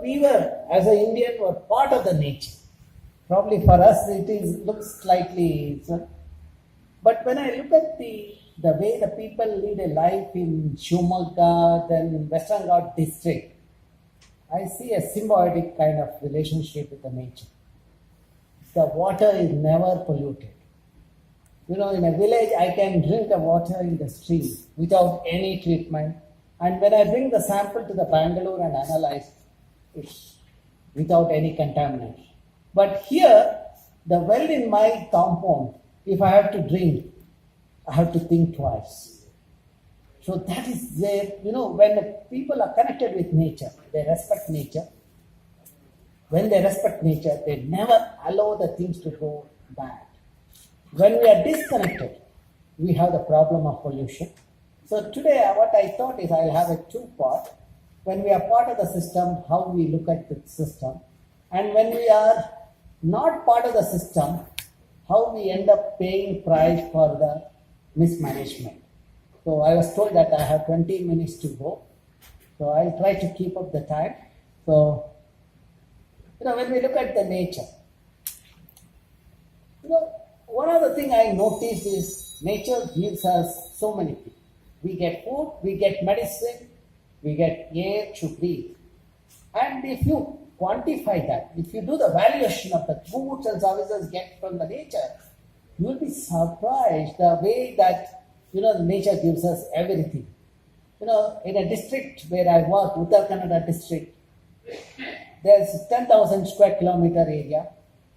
We were, as an Indian, were part of the nature. Probably for us, looks slightly. But when I look at the way the people lead a life in Shumagga, then Western Ghat district, I see a symbiotic kind of relationship with the nature. The water is never polluted. In a village, I can drink the water in the stream without any treatment. And when I bring the sample to the Bangalore and analyze, it's without any contamination. But here, the well in my compound, if I have to drink, I have to think twice. So that is there, when the people are connected with nature, they respect nature. When they respect nature, they never allow the things to go bad. When we are disconnected, we have the problem of pollution. So today, what I thought is I'll have a two-part. When we are part of the system, how we look at the system. And when we are not part of the system, how we end up paying price for the mismanagement. So I was told that I have 20 minutes to go. So I'll try to keep up the time. So, when we look at the nature, one other thing I noticed is nature gives us so many things. We get food, we get medicine, we get air to breathe. And if you quantify that, if you do the valuation of the goods and services get from the nature, you will be surprised the way that the nature gives us everything. In a district where I work, Uttar Kannada district, there's 10,000 square kilometer area,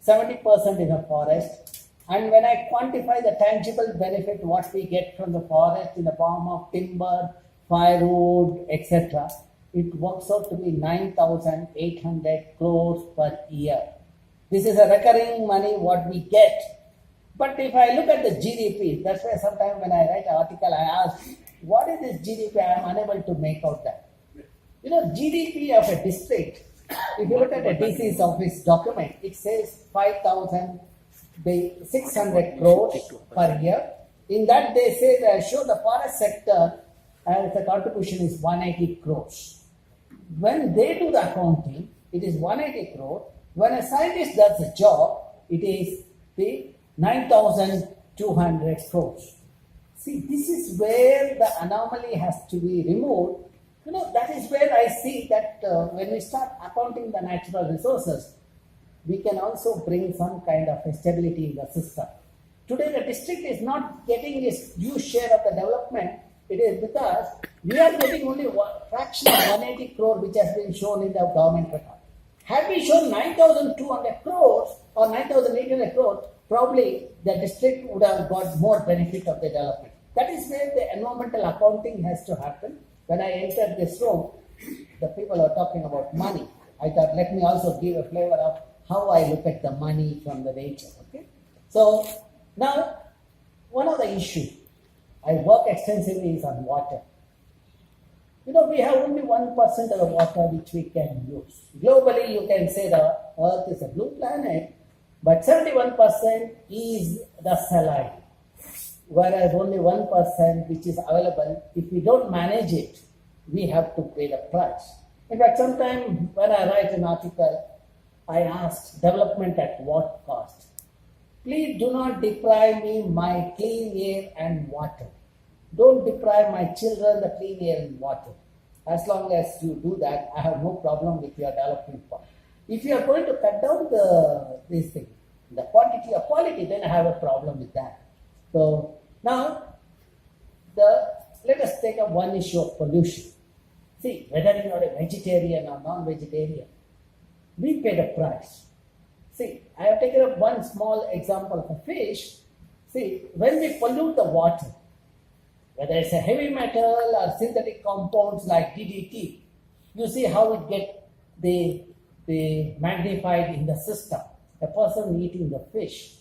70% is a forest. And when I quantify the tangible benefit, what we get from the forest in the form of timber, firewood, etc., it works out to be 9,800 crores per year. This is a recurring money what we get. But if I look at the GDP, that's why sometimes when I write an article, I ask, what is this GDP? I am unable to make out that. GDP of a district, if you look at a DC's office document, it says 5,600 crores per year. In that they say that show the forest sector and the contribution is 180 crores. When they do the accounting, it is 180 crores. When a scientist does the job, it is the 9,200 crores. See, this is where the anomaly has to be removed. That is where I see that when we start accounting the natural resources, we can also bring some kind of stability in the system. Today, the district is not getting its due share of the development. It is because we are getting only one fraction of 180 crore which has been shown in the government record. Had we shown 9,200 crores or 9,800 crores, probably the district would have got more benefit of the development. That is where the environmental accounting has to happen. When I entered this room, the people are talking about money. I thought, let me also give a flavor of how I look at the money from the nature. Okay. So now, one of the issues I work extensively is on water. We have only 1% of the water which we can use. Globally, you can say the Earth is a blue planet, but 71% is the saline, whereas only 1% which is available. If we don't manage it, we have to pay the price. In fact, sometimes when I write an article, I ask development at what cost? Please do not deprive me my clean air and water. Don't deprive my children the clean air and water. As long as you do that, I have no problem with your development part. If you are going to cut down this thing, the quantity or quality, then I have a problem with that. So now, let us take up one issue of pollution. See, whether you are a vegetarian or non-vegetarian, we pay the price. See, I have taken up one small example of a fish. See, when we pollute the water, whether it's a heavy metal or synthetic compounds like DDT, you see how it gets the magnified in the system. A person eating the fish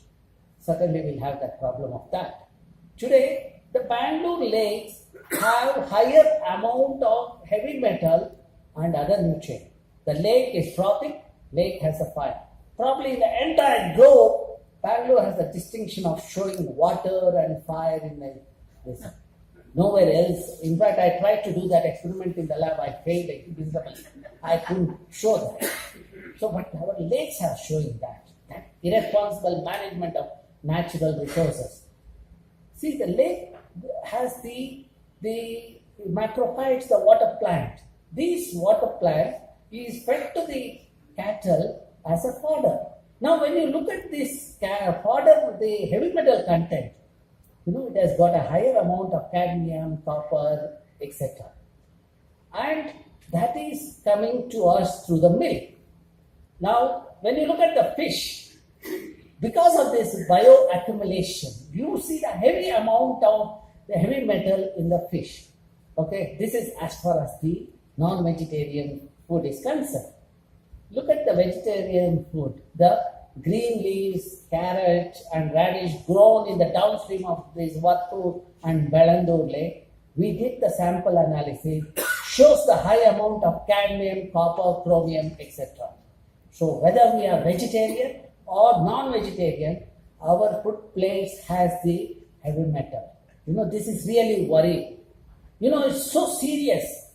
certainly will have that problem of that. Today, the Bangalore lakes have higher amount of heavy metal and other nutrients. The lake is frothing, lake has a fire. Probably in the entire globe, Bangalore has the distinction of showing water and fire in this. Nowhere else. In fact, I tried to do that experiment in the lab. I failed miserably. I couldn't show that. So, but our lakes are showing that irresponsible management of natural resources. See, the lake has the macrophytes, the water plant. This water plant is fed to the cattle as a fodder. Now, when you look at this fodder with the heavy metal content, it has got a higher amount of cadmium, copper, etc. And that is coming to us through the milk. Now, when you look at the fish, because of this bioaccumulation, you see the heavy amount of the heavy metal in the fish. Okay, this is as far as the non-vegetarian food is concerned. Look at the vegetarian food. The green leaves, carrot and radish grown in the downstream of this Vattur and Bangalore lake. We did the sample analysis, shows the high amount of cadmium, copper, chromium, etc. So whether we are vegetarian or non-vegetarian, our food plates has the heavy metal. This is really worrying. It's so serious.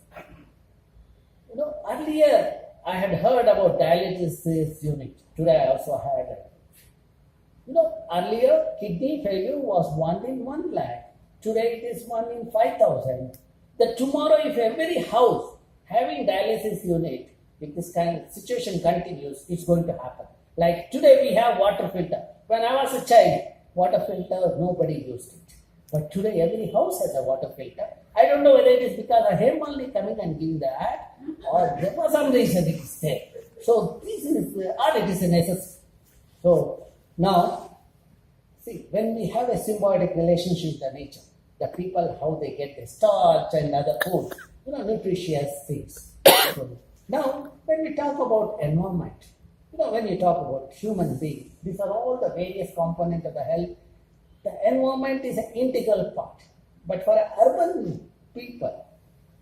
Earlier I had heard about dialysis unit. Today I also heard it. Earlier kidney failure was 1 in 1 lakh. Today it is 1 in 5,000. That tomorrow if every house having dialysis unit, if this kind of situation continues, it's going to happen. Like today we have water filter. When I was a child, water filter, nobody used it. But today every house has a water filter. I don't know whether it is because I am only coming and giving the ad or there was some reason it is there. So this is, or it is a necessity. So now, see, when we have a symbiotic relationship with the nature, the people, how they get the starch and other food, nutritious things. So now, when we talk about environment, when you talk about human beings, these are all the various components of the health. The environment is an integral part. But for urban people,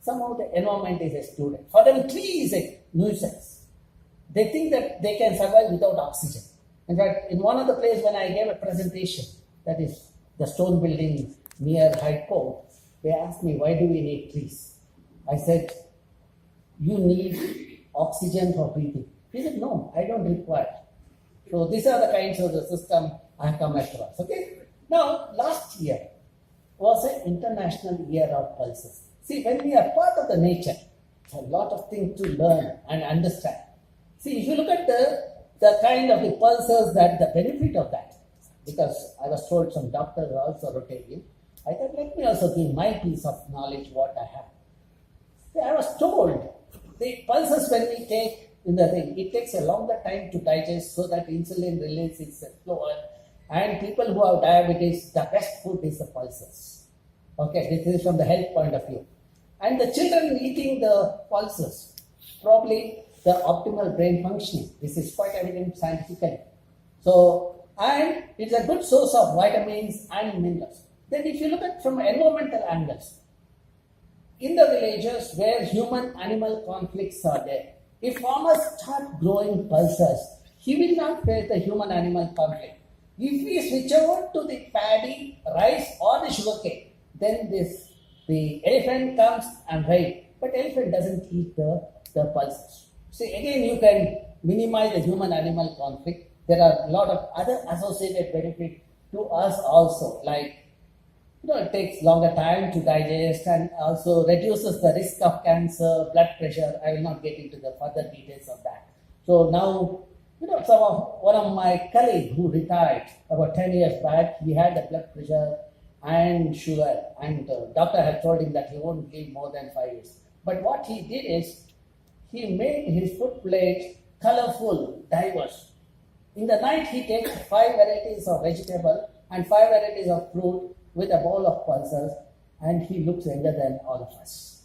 somehow the environment is excluded. For them, tree is a nuisance. They think that they can survive without oxygen. In fact, in one of the places when I gave a presentation, that is the stone building near Hyde Park, they asked me, why do we need trees? I said, you need oxygen for breathing. He said, no, I don't require. So these are the kinds of the system I have come across. Okay. Now, last year was an international year of pulses. See, when we are part of the nature, a lot of things to learn and understand. See, if you look at the kind of the pulses, that the benefit of that, because I was told some doctors are also Rotary, I thought, let me also give my piece of knowledge what I have. See, I was told the pulses when we take in the thing, it takes a longer time to digest so that insulin release is slower. And people who have diabetes, the best food is the pulses. Okay, this is from the health point of view. And the children eating the pulses, probably the optimal brain functioning. This is quite evident scientifically. So, and it's a good source of vitamins and minerals. Then if you look at from environmental angles, in the villages where human-animal conflicts are there, if farmers start growing pulses, he will not face the human-animal conflict. If we switch over to the paddy, rice or the sugarcane, then the elephant comes and raids. But elephant doesn't eat the pulses. See, again you can minimize the human-animal conflict. There are a lot of other associated benefits to us also, like it takes longer time to digest and also reduces the risk of cancer, blood pressure. I will not get into the further details of that. So now, one of my colleagues who retired about 10 years back, he had the blood pressure and sugar, and the doctor had told him that he won't live more than 5 years. But what he did is, he made his food plate colorful, diverse. In the night, he takes 5 varieties of vegetable and 5 varieties of fruit with a bowl of pulses, and he looks younger than all of us.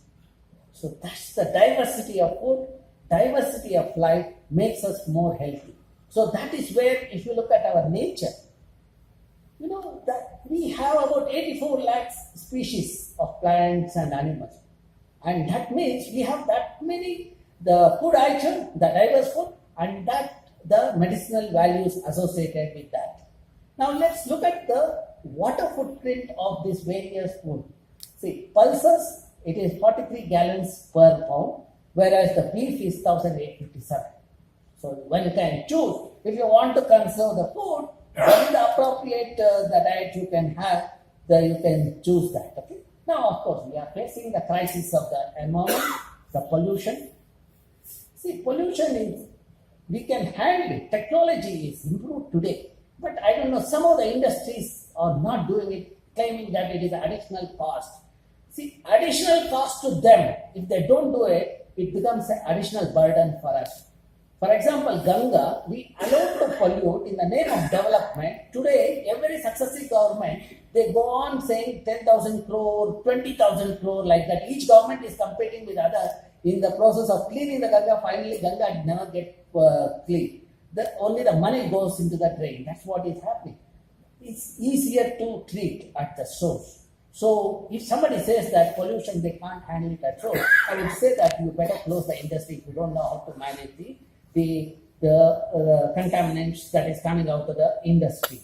So that's the diversity of food, diversity of life makes us more healthy. So that is where, if you look at our nature, that we have about 84 lakhs species of plants and animals. And that means we have that many, the food item, the diverse food, and that the medicinal values associated with that. Now let's look at the water footprint of this various food. See, pulses, it is 43 gallons per pound. whereas the beef is 1857. So one can choose. If you want to conserve the food, what is the appropriate the diet you can have, then you can choose that. Okay. Now, of course, we are facing the crisis of the environment, the pollution. See, pollution is, we can handle it. Technology is improved today. But I don't know, some of the industries are not doing it, claiming that it is additional cost. See, additional cost to them, if they don't do it, it becomes an additional burden for us. For example, Ganga, we allow to pollute in the name of development. Today, every successive government, they go on saying 10,000 crore, 20,000 crore, like that. Each government is competing with others in the process of cleaning the Ganga. Finally, Ganga never get clean. Only the money goes into the drain. That's what is happening. It's easier to treat at the source. So, if somebody says that pollution, they can't handle it at source, I would say that you better close the industry if you don't know how to manage the contaminants that is coming out of the industry.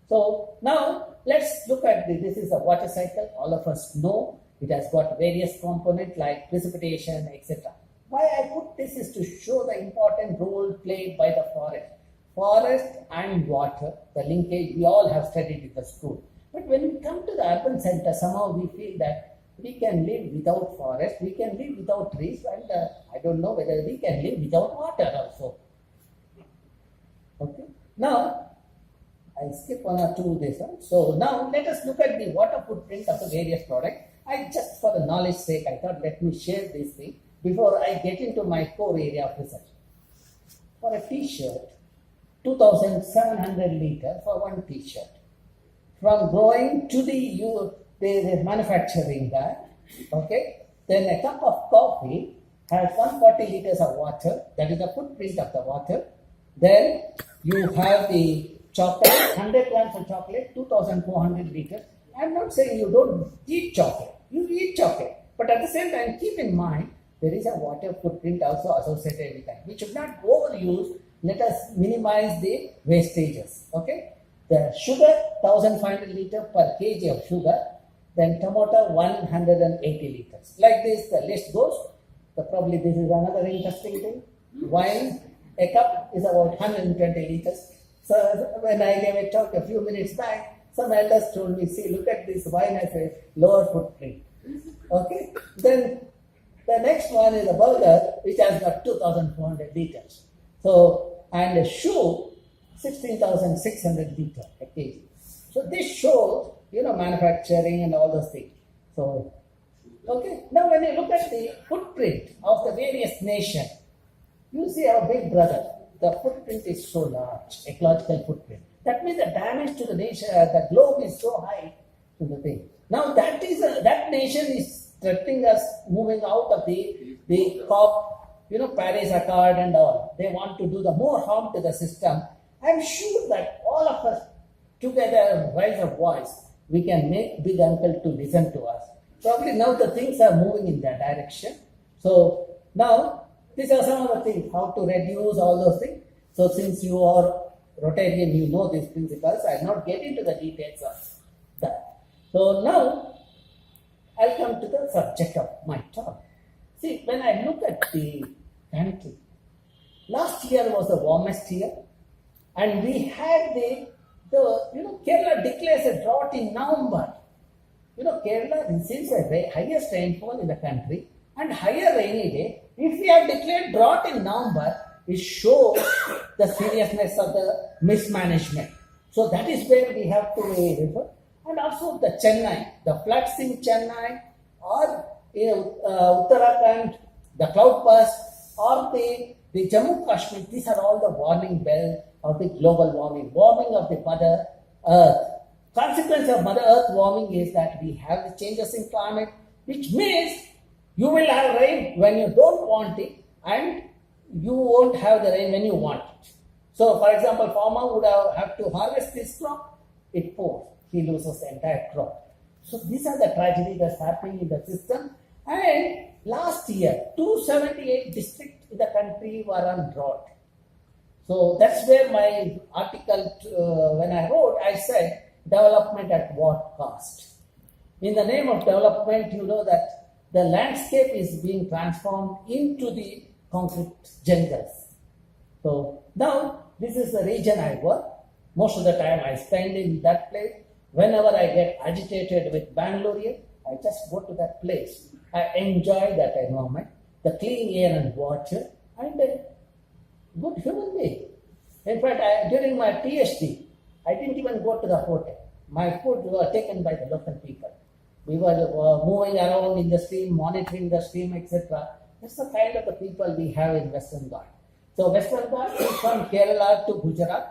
So now let's look at this is a water cycle. All of us know it has got various components like precipitation, etc. Why I put this is to show the important role played by the forest. Forest and water, the linkage, we all have studied in the school. But when we come to the urban center, somehow we feel that we can live without forest, we can live without trees, and I don't know whether we can live without water also. Okay. Now, I'll skip one or two this one. So now let us look at the water footprint of the various products. I just for the knowledge sake, I thought let me share this thing before I get into my core area of research. For a t-shirt, 2,700 liters for one t-shirt. From growing to the manufacturing that, okay, then a cup of coffee has 140 liters of water, that is the footprint of the water. Then you have the chocolate, 100 grams of chocolate, 2,400 liters. I'm not saying you don't eat chocolate, you eat chocolate, but at the same time keep in mind there is a water footprint also associated with that. We should not overuse, let us minimize the wastages, okay. The sugar, 1,500 liters per kg of sugar, then tomato 180 liters. Like this, the list goes. Probably this is another interesting thing. Wine, a cup is about 120 liters. So when I gave a talk a few minutes back, some elders told me, see, look at this wine as a lower footprint. Okay? Then the next one is a burger, which has got 2,400 liters. So, and a shoe, 16,600 liters a kg. So this shows, manufacturing and all those things. So, okay. Now when you look at the footprint of the various nations, you see our big brother. The footprint is so large, ecological footprint. That means the damage to the nation, the globe is so high to the thing. Now that nation is threatening us moving out of the COP, Paris Accord and all. They want to do the more harm to the system. I'm sure that all of us together raise a voice. We can make big uncle to listen to us. Probably now the things are moving in that direction. So now these are some of the things, how to reduce all those things. So since you are Rotarian, you know these principles. I'll not get into the details of that. So now I'll come to the subject of my talk. See, when I look at the country, last year was the warmest year, and we had Kerala declares a drought in November. Kerala receives the highest rainfall in the country and higher rainy day. If we have declared drought in November, it shows the seriousness of the mismanagement. So that is where we have to refer. And also the Chennai, the floods in Chennai or Uttarakhand, the cloud burst or the Jammu Kashmir, these are all the warning bells of the global warming of the Mother Earth. Consequence of Mother Earth warming is that we have the changes in climate, which means you will have rain when you don't want it and you won't have the rain when you want it. So, for example, farmer would have to harvest this crop, it pours, he loses the entire crop. So, these are the tragedies that's happening in the system. And last year, 278 districts in the country were on drought. So, that's where my article, when I wrote, I said, development at what cost? In the name of development, you know that the landscape is being transformed into the concrete jungles. So now this is the region I work. Most of the time I spend in that place. Whenever I get agitated with Bangalore, I just go to that place. I enjoy that environment, the clean air and water, and a good human being. In fact, during my PhD, I didn't even go to the hotel. My food was taken by the local people. We were moving around in the stream, monitoring the stream, etc. That's the kind of the people we have in Western Ghats. So Western Ghats is from Kerala to Gujarat.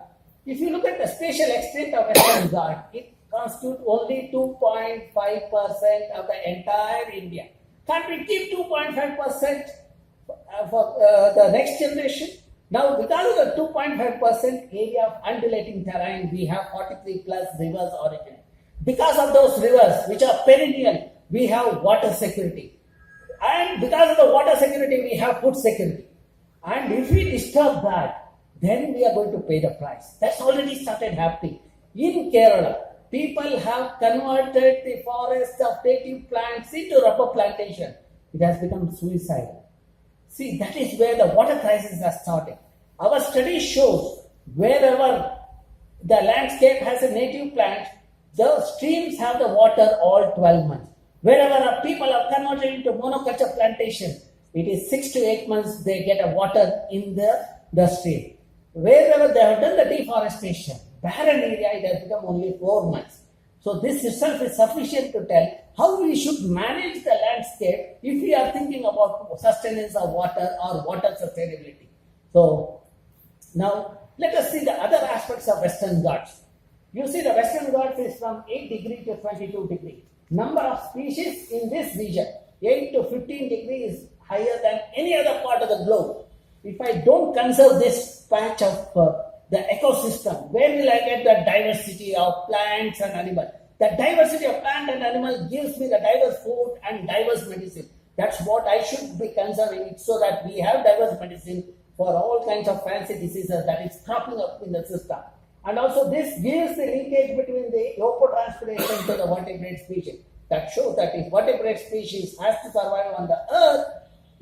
If you look at the spatial extent of Western Ghats, it constitutes only 2.5% of the entire India. Can't we keep 2.5% for the next generation? Now, because of the 2.5% area of undulating terrain, we have 43 plus rivers origin. Because of those rivers, which are perennial, we have water security. And because of the water security, we have food security. And if we disturb that, then we are going to pay the price. That's already started happening. In Kerala, people have converted the forest of native plants into rubber plantation. It has become suicidal. See, that is where the water crisis has started. Our study shows wherever the landscape has a native plant, the streams have the water all 12 months. Wherever people are converted into monoculture plantation, it is 6 to 8 months they get a water in the stream. Wherever they have done the deforestation, barren area, it has become only 4 months. So this itself is sufficient to tell how we should manage the landscape if we are thinking about sustenance of water or water sustainability. So now let us see the other aspects of Western Ghats. You see the Western Ghats is from 8 degree to 22 degree. Number of species in this region, 8 to 15 degrees is higher than any other part of the globe. If I don't conserve this patch of the ecosystem, where will I get the diversity of plants and animals? The diversity of plant and animal gives me the diverse food and diverse medicine. That's what I should be conserving, so that we have diverse medicine for all kinds of fancy diseases that is cropping up in the system. And also this gives the linkage between the evapotranspiration to the vertebrate species. That shows that if vertebrate species has to survive on the earth,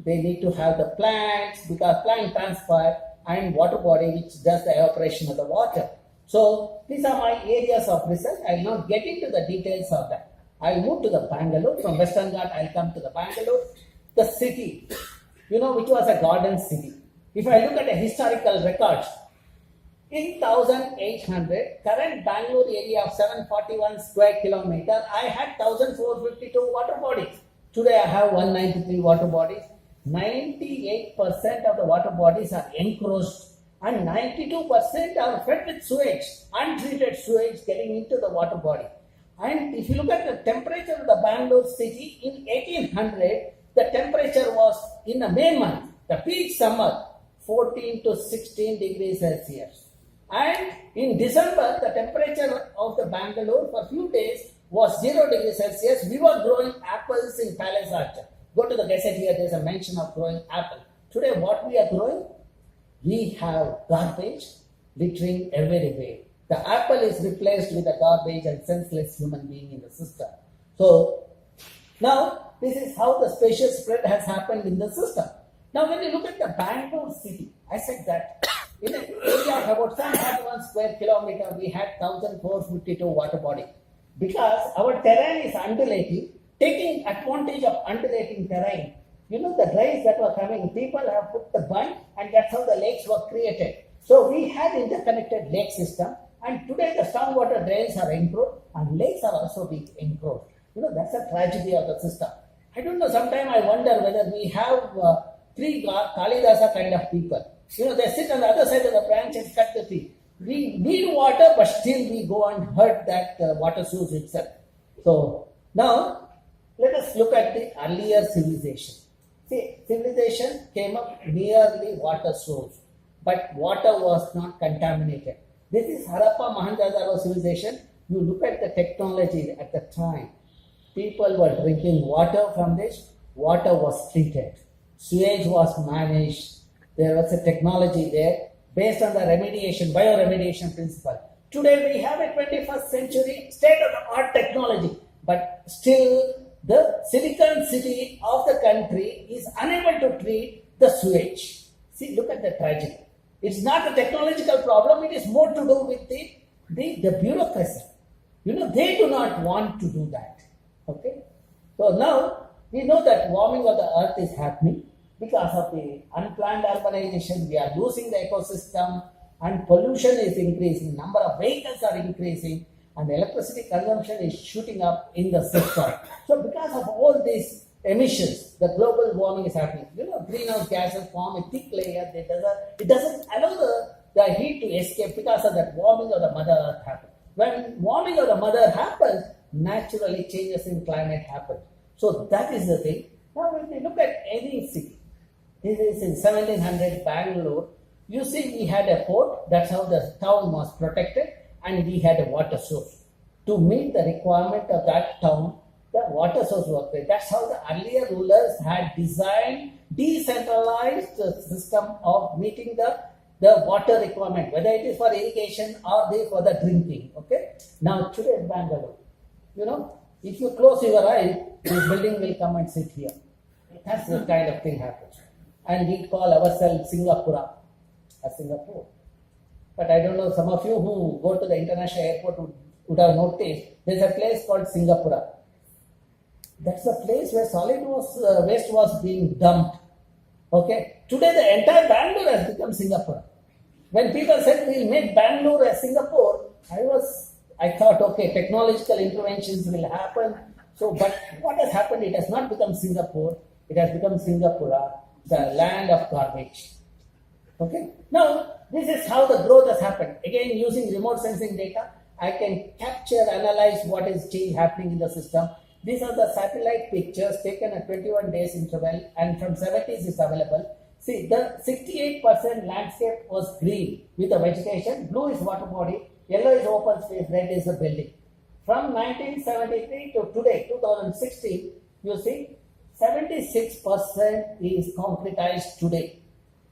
they need to have the plants, because plant transpire, and water body which does the evaporation of the water. So these are my areas of research. I will not get into the details of that. I will move to the Bangalore. From Western Ghats, I will come to the Bangalore. The city, which was a garden city. If I look at the historical records, in 1800, current Bangalore area of 741 square kilometer, I had 1452 water bodies. Today I have 193 water bodies. 98% of the water bodies are encroached, and 92% are fed with sewage, untreated sewage getting into the water body. And if you look at the temperature of the Bangalore city in 1800, the temperature was in the May month, the peak summer, 14 to 16 degrees Celsius. And in December, the temperature of the Bangalore for a few days was 0 degrees Celsius. We were growing apples in Palace Orchard. Go to the gazette here, there is a mention of growing apple. Today, what we are growing? We have garbage littering everywhere. The apple is replaced with a garbage and senseless human being in the system. So, now, this is how the spatial spread has happened in the system. Now, when you look at the Bangalore city, I said that in an area of about 741 square kilometer, we had 1452 water bodies. Because our terrain is undulating, taking advantage of undulating terrain, the drains that were coming, people have put the bund, and that's how the lakes were created. So we had interconnected lake system, and today the stormwater drains are encroached, and lakes are also being encroached. That's a tragedy of the system. I don't know, sometimes I wonder whether we have three Kalidasa kind of people. They sit on the other side of the branch and cut the tree. We need water, but still we go and hurt that water source itself. So now, let us look at the earlier civilization. See, civilization came up near the water source, but water was not contaminated. This is Harappa Mohenjo-daro civilization. You look at the technology at the time. People were drinking water from this. Water was treated. Sewage was managed. There was a technology there based on the remediation, bioremediation principle. Today we have a 21st century state-of-the-art technology, but still the Silicon City of the country is unable to treat the sewage. See, look at the tragedy. It's not a technological problem, it is more to do with the bureaucracy. They do not want to do that. Okay? So now we know that warming of the earth is happening because of the unplanned urbanization. We are losing the ecosystem and pollution is increasing, number of vehicles are increasing, and electricity consumption is shooting up in the system. So because of all these emissions, the global warming is happening. Greenhouse gases form a thick layer. It doesn't allow the heat to escape because of that warming of the Mother Earth happens. When warming of the Mother happens, naturally changes in climate happen. So that is the thing. Now when we look at any city, this is in 1700 Bangalore, you see we had a port, that's how the town was protected, and we had a water source. To meet the requirement of that town, the water source was there. That's how the earlier rulers had designed decentralized system of meeting the water requirement, whether it is for irrigation or for the drinking. Okay. Now today in Bangalore, if you close your eyes, this building will come and sit here. That's the kind of thing happens. And we call ourselves Singapore. Singapore. But I don't know, some of you who go to the international airport would have noticed there's a place called Singapore. That's the place where solid waste was being dumped. Okay. Today the entire Bangalore has become Singapore. When people said we'll make Bangalore as Singapore, I thought, okay, technological interventions will happen. So, but what has happened? It has not become Singapore. It has become Singapore, the land of garbage. Okay. Now, this is how the growth has happened. Again, using remote sensing data, I can capture, analyze what is change happening in the system. These are the satellite pictures taken at 21 days interval, and from 70s is available. See, the 68% landscape was green with the vegetation, blue is water body, yellow is open space, red is the building. From 1973 to today, 2016, you see 76% is concretized today.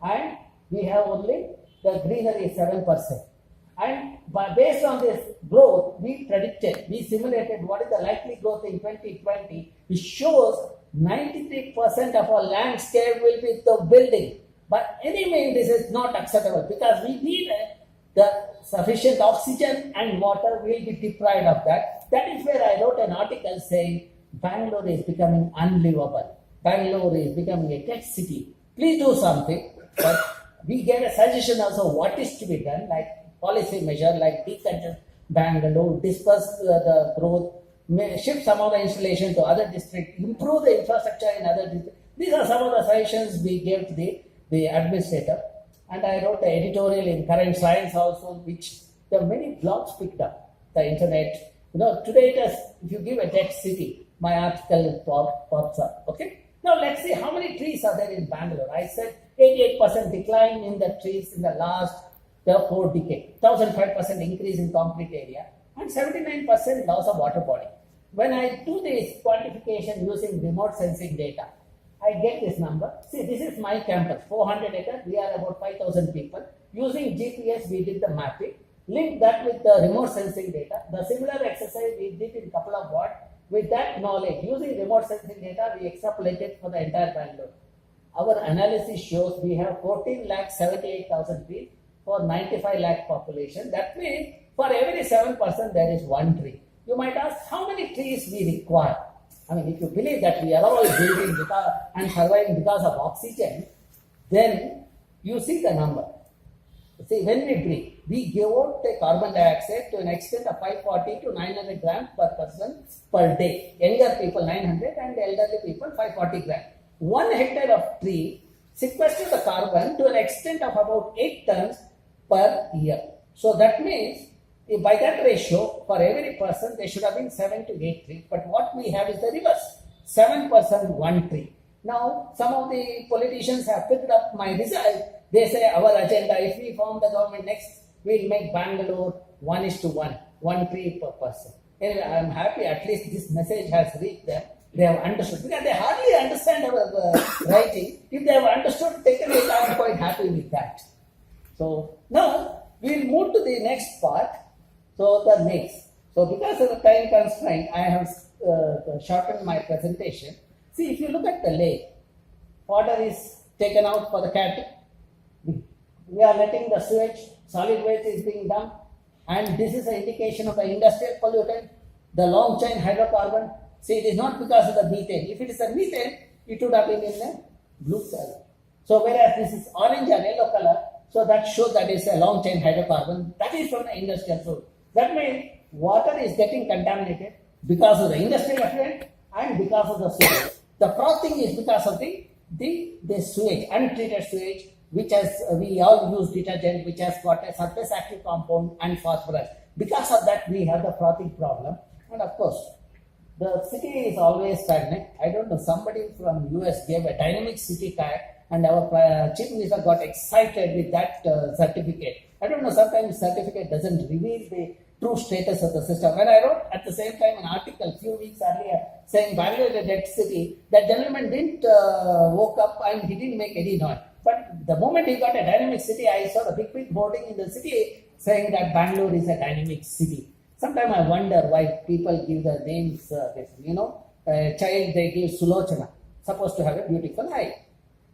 And we have only the greenery 7%. And based on this growth, we simulated what is the likely growth in 2020. It shows 93% of our landscape will be the building. But anyway, this is not acceptable because we need the sufficient oxygen and water will be deprived of that. That is where I wrote an article saying Bangalore is becoming unlivable. Bangalore is becoming a tech city. Please do something. But we gave a suggestion also what is to be done, like policy measure, like decongest Bangalore, disperse the growth, shift some of the installation to other districts, improve the infrastructure in other districts. These are some of the suggestions we gave to the administrator. And I wrote an editorial in Current Science also, which the many blogs picked up, the internet. Today if you give a tech city, my article pops up. Okay. Now let's see how many trees are there in Bangalore. I said 88% decline in the trees in the last 4 decades, 1005% increase in concrete area, and 79% loss of water body. When I do this quantification using remote sensing data, I get this number. See, this is my campus, 400 acres. We are about 5,000 people. Using GPS, we did the mapping. Link that with the remote sensing data. The similar exercise we did in a couple of wards. With that knowledge, using remote sensing data, we extrapolated for the entire Bangalore. Our analysis shows we have 14,78,000 trees for 95 lakh population. That means for every 7% there is one tree. You might ask how many trees we require. I mean, if you believe that we are all breathing and surviving because of oxygen, then you see the number. See, when we breathe, we give out the carbon dioxide to an extent of 540 to 900 grams per person per day. Younger people 900 and elderly people 540 grams. 1 hectare of tree sequesters the carbon to an extent of about 8 tons per year. So that means by that ratio, for every person, there should have been 7 to 8 trees. But what we have is the reverse. 7% 1 tree. Now, some of the politicians have picked up my result. They say our agenda, if we form the government next, we'll make Bangalore 1:1, 1 tree per person. Anyway, I'm happy at least this message has reached them. They have understood. Because they hardly understand our writing. If they have understood, taken it, I'm quite happy with that. So, now, we'll move to the next part. So, the lakes. So, because of the time constraint, I have shorten my presentation. See, if you look at the lake, water is taken out for the cattle. We are letting the sewage, solid waste is being dumped, and this is an indication of the industrial pollutant, the long chain hydrocarbon. See, it is not because of the methane. If it is a methane, it would have been in the blue color. So whereas this is orange and yellow color, so that shows that is a long chain hydrocarbon. That is from the industrial source. That means water is getting contaminated because of the industrial effluent and because of the sewage. The frothing is because of the sewage, untreated sewage, which has, we all use detergent, which has got a surface active compound and phosphorus. Because of that, we have the frothing problem. And of course, the city is always stagnant. I don't know, somebody from US gave a dynamic city tag, and our chief minister got excited with that certificate. I don't know, sometimes certificate doesn't reveal the true status of the system. When I wrote at the same time an article a few weeks earlier saying Bangalore is a dead city, that gentleman didn't woke up and he didn't make any noise. But the moment he got a dynamic city, I saw the big boarding in the city saying that Bangalore is a dynamic city. Sometimes I wonder why people give the names, a child they give Sulochana, supposed to have a beautiful eye.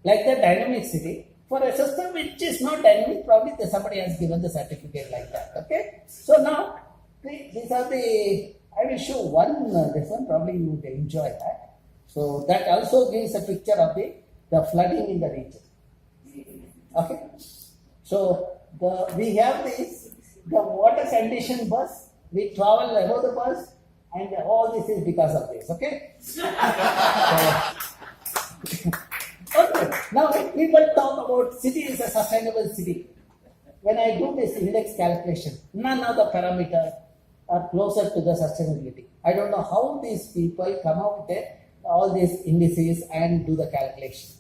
Like the dynamic city, for a system which is not dynamic, probably somebody has given the certificate like that. Okay? So now, these are the, I will show one, this one, probably you would enjoy that. So that also gives a picture of the flooding in the region. Okay? So we have this, the water condition bus, we travel above the bus, and all this is because of this. Okay? Okay. Now people talk about city is a sustainable city. When I do this index calculation, none of the parameters are closer to the sustainability. I don't know how these people come up with all these indices and do the calculation.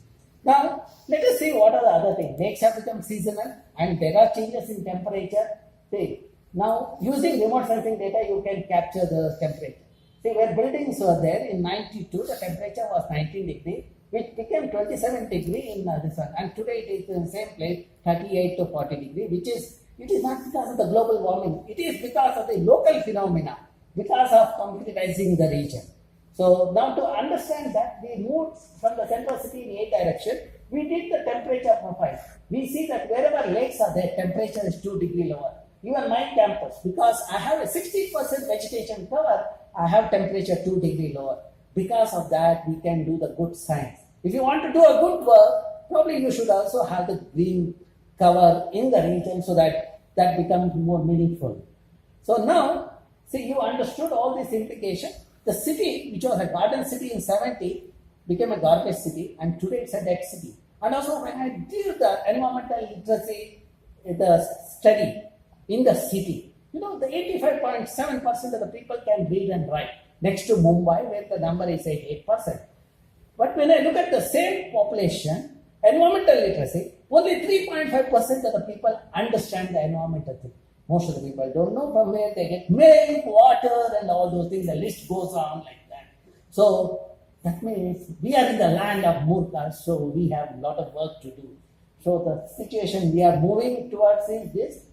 Now, let us see what are the other things. Lakes have become seasonal and there are changes in temperature. See, now using remote sensing data, you can capture the temperature. See, where buildings were there in 92, the temperature was 19 degrees, which became 27 degrees in this one. And today it is in the same place, 38 to 40 degrees, which is, it is not because of the global warming. It is because of the local phenomena, because of computerizing the region. So now to understand that, we moved from the central city in 8 direction. We did the temperature profile. We see that wherever lakes are there, temperature is 2 degrees lower. Even my campus, because I have a 60% vegetation cover, I have temperature 2 degrees lower. Because of that, we can do the good science. If you want to do a good work, probably you should also have the green cover in the region so that that becomes more meaningful. So now, see, you understood all this implication. The city, which was a garden city in 70, became a garbage city, and today it's a dead city. And also, when I did the environmental literacy, the study in the city, the 85.7% of the people can read and write, next to Mumbai, where the number is 88%. But when I look at the same population, environmental literacy, only 3.5% of the people understand the environmental thing. Most of the people don't know from where they get milk, water, and all those things. The list goes on like that. So that means we are in the land of Murkhas, so we have a lot of work to do. So the situation we are moving towards is this,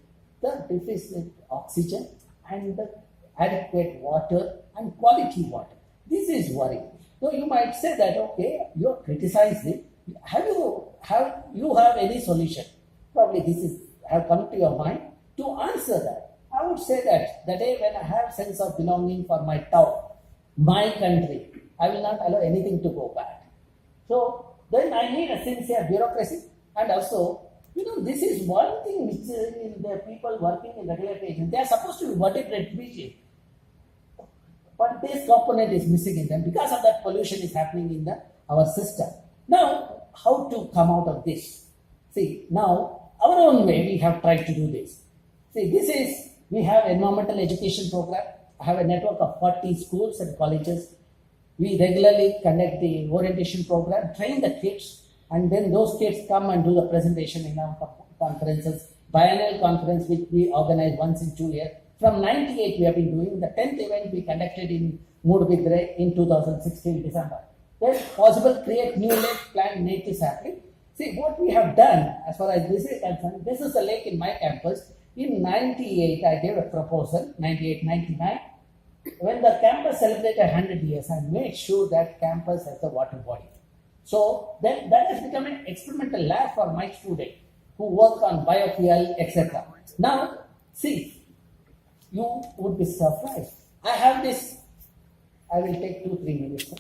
the deficit oxygen and the adequate water and quality water. This is worrying. So you might say that, okay, you have criticized it. Have you have any solution? Probably this have come to your mind. To answer that, I would say that the day when I have sense of belonging for my town, my country, I will not allow anything to go bad. So then I need a sincere bureaucracy, and also, this is one thing which in the people working in regulatory agencies, they are supposed to be vertebrate species. But this component is missing in them. Because of that, pollution is happening in our system. Now, how to come out of this? See, now, our own way, we have tried to do this. See, we have environmental education program. I have a network of 40 schools and colleges. We regularly conduct the orientation program, train the kids, and then those kids come and do the presentation in our conferences. Biennial conference, which we organize once in 2 years. From 98, we have been doing. The 10th event we conducted in Mudbidre in 2016, December. Then possible create new lake, plant native sapling. See, what we have done, as far as this is concerned, this is the lake in my campus. In 98, I gave a proposal, 98, 99. when the campus celebrated 100 years, I made sure that campus has a water body. So then that has become an experimental lab for my students who work on biofuel, etc. Now, see, you would be surprised. I have this, I will take 2-3 minutes. Sir.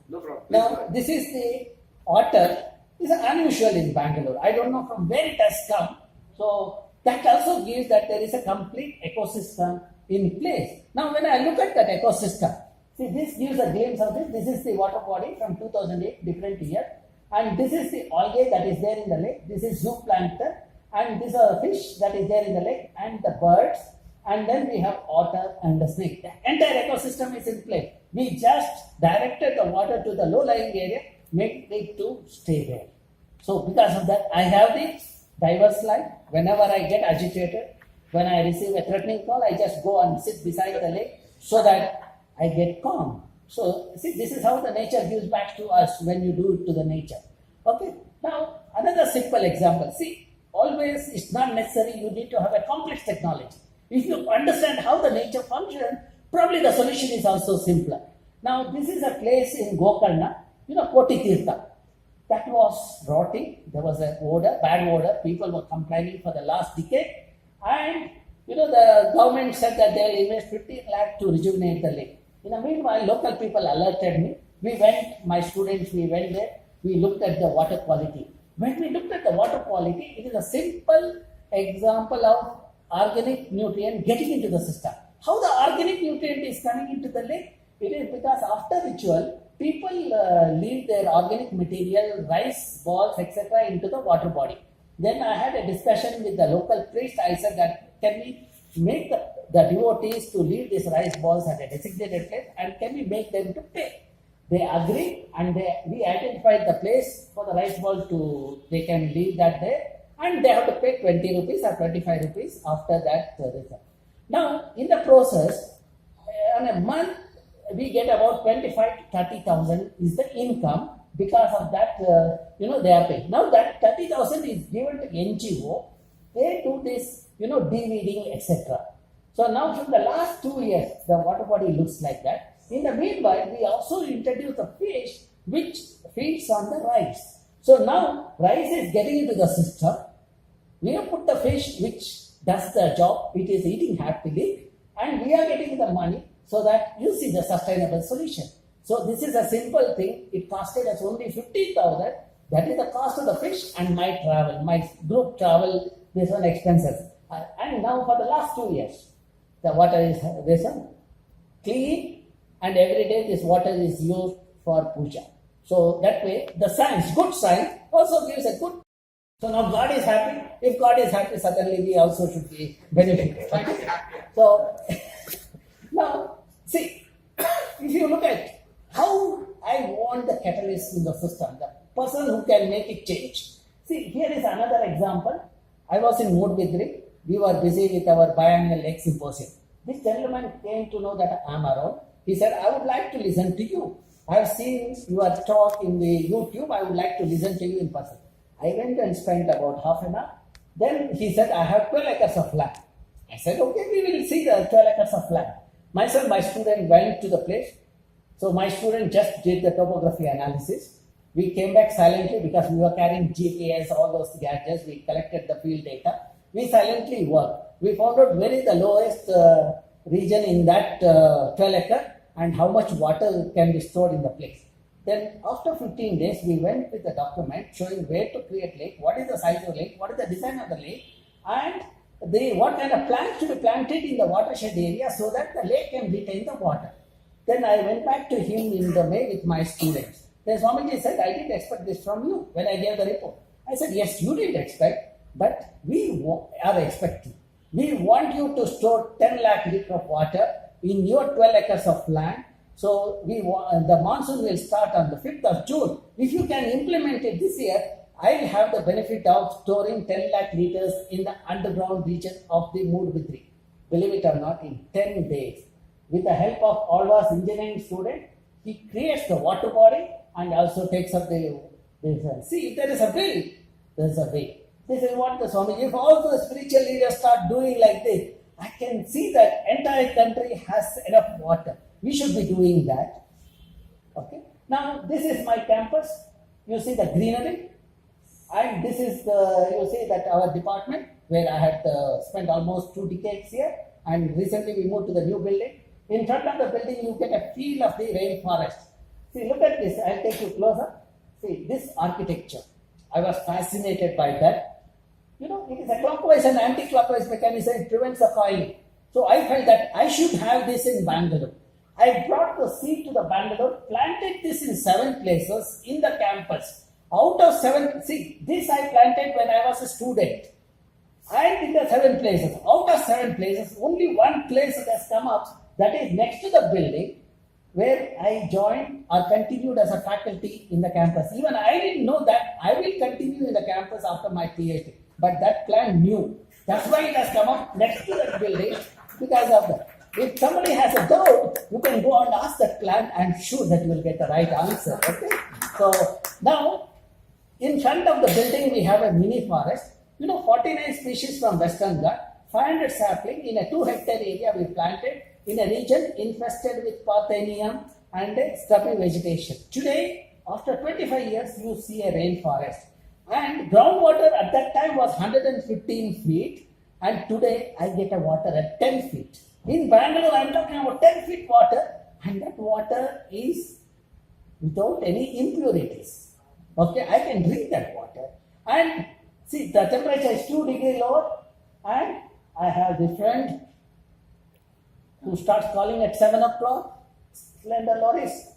No problem. Now, this is the otter. It's unusual in Bangalore. I don't know from where it has come. So that also gives that there is a complete ecosystem in place. Now, when I look at that ecosystem, see, this gives a glimpse of this. This is the water body from 2008, different year. And this is the algae that is there in the lake. This is zooplankton. And these are fish that is there in the lake. And the birds. And then we have otter and the snake. The entire ecosystem is in place. We just directed the water to the low-lying area, make it to stay there. So because of that, I have the diverse life. Whenever I get agitated, when I receive a threatening call, I just go and sit beside the lake so that I get calm. So see, this is how the nature gives back to us when you do it to the nature. Okay. Now another simple example. See, always it's not necessary you need to have a complex technology. If you understand how the nature functions, probably the solution is also simpler. Now this is a place in Gokarna, Koti Tirtha. That was rotting. There was an odor, bad odor. People were complaining for the last decade. And, the government said that they will invest 50 lakh to rejuvenate the lake. In the meanwhile, local people alerted me. We went there. We looked at the water quality. When we looked at the water quality, it is a simple example of organic nutrient getting into the system. How the organic nutrient is coming into the lake? It is because after ritual, people leave their organic material, rice balls, etc. into the water body. Then I had a discussion with the local priest. I said that can we make the devotees to leave these rice balls at a designated place and can we make them to pay? They agreed and we identified the place for the rice ball they can leave that there and they have to pay 20 rupees or 25 rupees after that result. Now in the process, on a month, we get about 25 to 30,000 is the income because of that, they are paying. Now that 30,000 is given to NGO, they do this, de-weeding, etc. So now from the last 2 years, the water body looks like that. In the meanwhile, we also introduce a fish which feeds on the rice. So now rice is getting into the system. We have put the fish which does the job, it is eating happily, and we are getting the money. So that you see the sustainable solution. So this is a simple thing. It costed us only 15,000. That is the cost of the fish and my travel, my group travel, this one expenses. And now for the last 2 years, the water is this one clean and every day this water is used for puja. So that way the science, good science also gives a good. So now God is happy. If God is happy, certainly we also should be benefited. So now, see, if you look at how I want the catalyst in the system, the person who can make it change. See, here is another example. I was in Moodbidri. We were busy with our biannual lake symposium. This gentleman came to know that I am around. He said, I would like to listen to you. I have seen your talk in the YouTube. I would like to listen to you in person. I went and spent about half an hour. Then he said, I have 12 acres of land. I said, okay, we will see the 12 acres of land. Myself, my student went to the place. So my student just did the topography analysis. We came back silently because we were carrying GPS, all those gadgets. We collected the field data. We silently worked. We found out where is the lowest region in that 12 acre and how much water can be stored in the place. Then after 15 days, we went with the document showing where to create lake, what is the size of the lake, what is the design of the lake, and what kind of plants should be planted in the watershed area so that the lake can retain the water. Then I went back to him in the May with my students. Then Swamiji said, I didn't expect this from you when I gave the report. I said, yes, you didn't expect, but we are expecting. We want you to store 10 lakh liters of water in your 12 acres of land. So the monsoon will start on the 5th of June. If you can implement it this year, I will have the benefit of storing 10 lakh liters in the underground region of the Moodbidri. Believe it or not, in 10 days, with the help of all of us engineering students, he creates the water body and also takes up the see, if there is a will, there is a way. This is what the Swamiji, if all the spiritual leaders start doing like this, I can see that entire country has enough water. We should be doing that. Okay. Now this is my campus. You see the greenery, and this is you see that our department where I had spent almost 2 decades here, and recently we moved to the new building. In front of the building, you get a feel of the rainforest. See, look at this. I'll take you closer. See this architecture. I was fascinated by that. You know, it is a clockwise and anti-clockwise mechanism. It prevents the coiling. So I felt that I should have this in Bangalore. I brought the seed to the Bangalore, planted this in 7 places in the campus. Out of 7, see, this I planted when I was a student. And in the 7 places, out of 7 places, only 1 place that has come up, that is next to the building, where I joined or continued as a faculty in the campus. Even I didn't know that I will continue in the campus after my PhD. But that plant knew. That's why it has come up next to that building because of that. If somebody has a doubt, you can go and ask that plant and sure that you will get the right answer. Okay? So now, in front of the building, we have a mini forest. 49 species from Western Ghat, 500 sapling in a 2-hectare area we planted in a region infested with Parthenium and scrubby vegetation. Today, after 25 years, you see a rainforest. And groundwater at that time was 115 feet, and today I get a water at 10 feet. In Bangalore, I am talking about 10 feet water, and that water is without any impurities. Okay, I can drink that water. And see, the temperature is 2 degrees lower, and I have the friend who starts calling at 7 o'clock, slender lorries.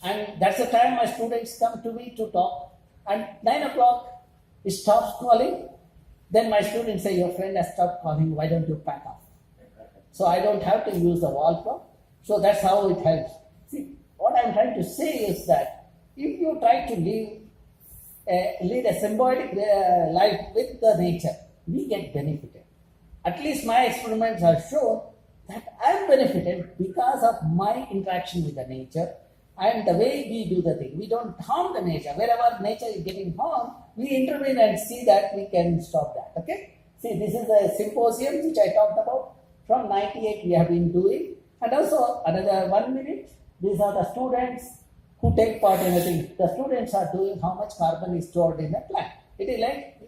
And that's the time my students come to me to talk. And 9 o'clock, it stops calling. Then my students say, your friend has stopped calling, why don't you pack up? So I don't have to use the wall clock. So that's how it helps. See, what I'm trying to say is that if you try to lead a symbiotic life with the nature, we get benefited. At least my experiments have shown that I'm benefited because of my interaction with the nature and the way we do the thing. We don't harm the nature. Wherever nature is getting harmed, we intervene and see that we can stop that. Okay? See, this is a symposium which I talked about. From 98 we have been doing. And also another 1 minute, these are the students who take part in the thing. The students are doing how much carbon is stored in the plant. It is like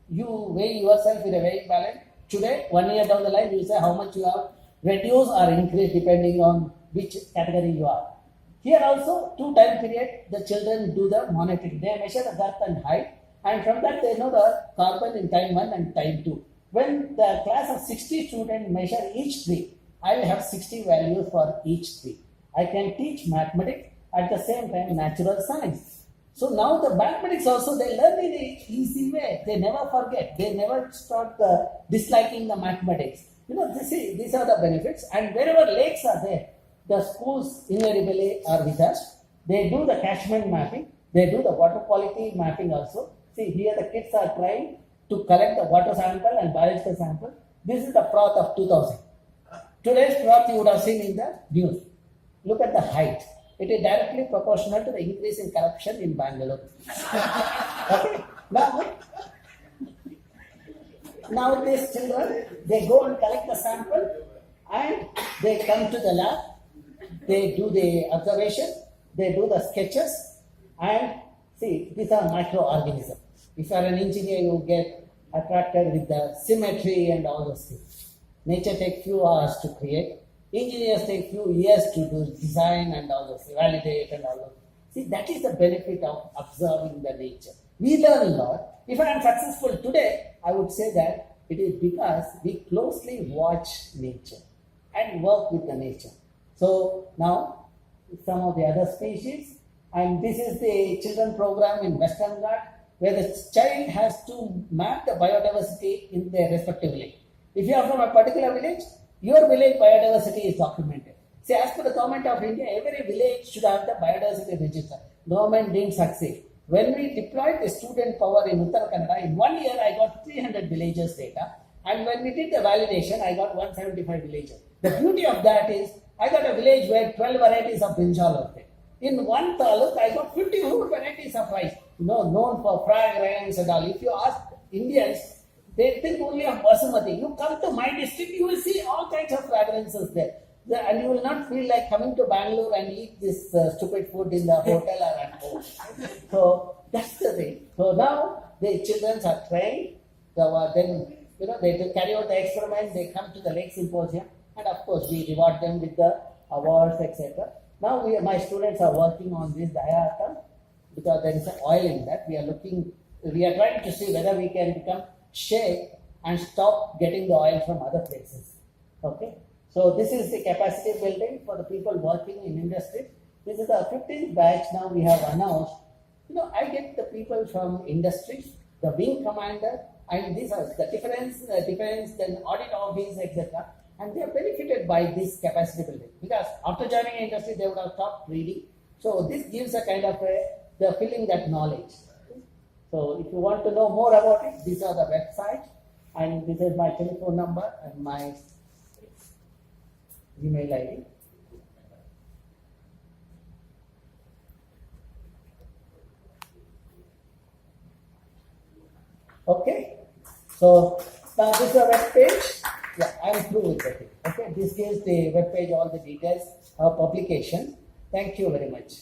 you weigh yourself in a weight balance. Today, 1 year down the line, you say how much you have reduced or increased depending on which category you are. Here also, 2 time period, the children do the monitoring. They measure the depth and height, and from that they know the carbon in time 1 and time 2. When the class of 60 students measure each tree, I will have 60 values for each tree. I can teach mathematics at the same time natural science. So now the mathematics also they learn in an easy way. They never forget. They never start disliking the mathematics. These are the benefits. And wherever lakes are there, the schools invariably are with us. They do the catchment mapping. They do the water quality mapping also. See, here the kids are trying to collect the water sample and biological sample. This is the froth of 2000. Today's froth you would have seen in the news. Look at the height. It is directly proportional to the increase in corruption in Bangalore. Okay. Now these children, they go and collect the sample and they come to the lab. They do the observation. They do the sketches. And see, these are microorganisms. If you are an engineer, you get attracted with the symmetry and all those things. Nature takes few hours to create. Engineers take few years to do design and all those, validate and all those. See, that is the benefit of observing the nature. We learn a lot. If I am successful today, I would say that it is because we closely watch nature and work with the nature. So now, some of the other species, and this is the children program in Western Ghat, where the child has to map the biodiversity in their respective village. If you are from a particular village, your village biodiversity is documented. See, as per the government of India, every village should have the biodiversity register. Government didn't succeed. When we deployed the student power in Uttar Kannada, in 1 year I got 300 villages data. And when we did the validation, I got 175 villages. The beauty of that is, I got a village where 12 varieties of brinjal were there. In one taluk, I got 54 varieties of rice, known for fragrance and all. If you ask Indians, They think only of Basmati. You come to my district, you will see all kinds of fragrances there. And you will not feel like coming to Bangalore and eat this stupid food in the hotel or at home. So that's the thing. So now the children are trained. Then they carry out the experiment. They come to the Lake Symposium, and of course we reward them with the awards, etc. Now my students are working on this diatom because there is an oil in that. We are trying to see whether we can become shake and stop getting the oil from other places. Okay. So this is the capacity building for the people working in industry. This is the 15th batch now we have announced. I get the people from industries, the wing commander, and these are the defense, then audit office, etc. And they are benefited by this capacity building because after joining industry they would have stopped reading. So this gives a kind of they're filling that knowledge. So if you want to know more about it, these are the websites, and this is my telephone number and my email ID. Okay, so now this is a web page. Yeah, I'm through with it. Okay, this gives the web page all the details of publication. Thank you very much.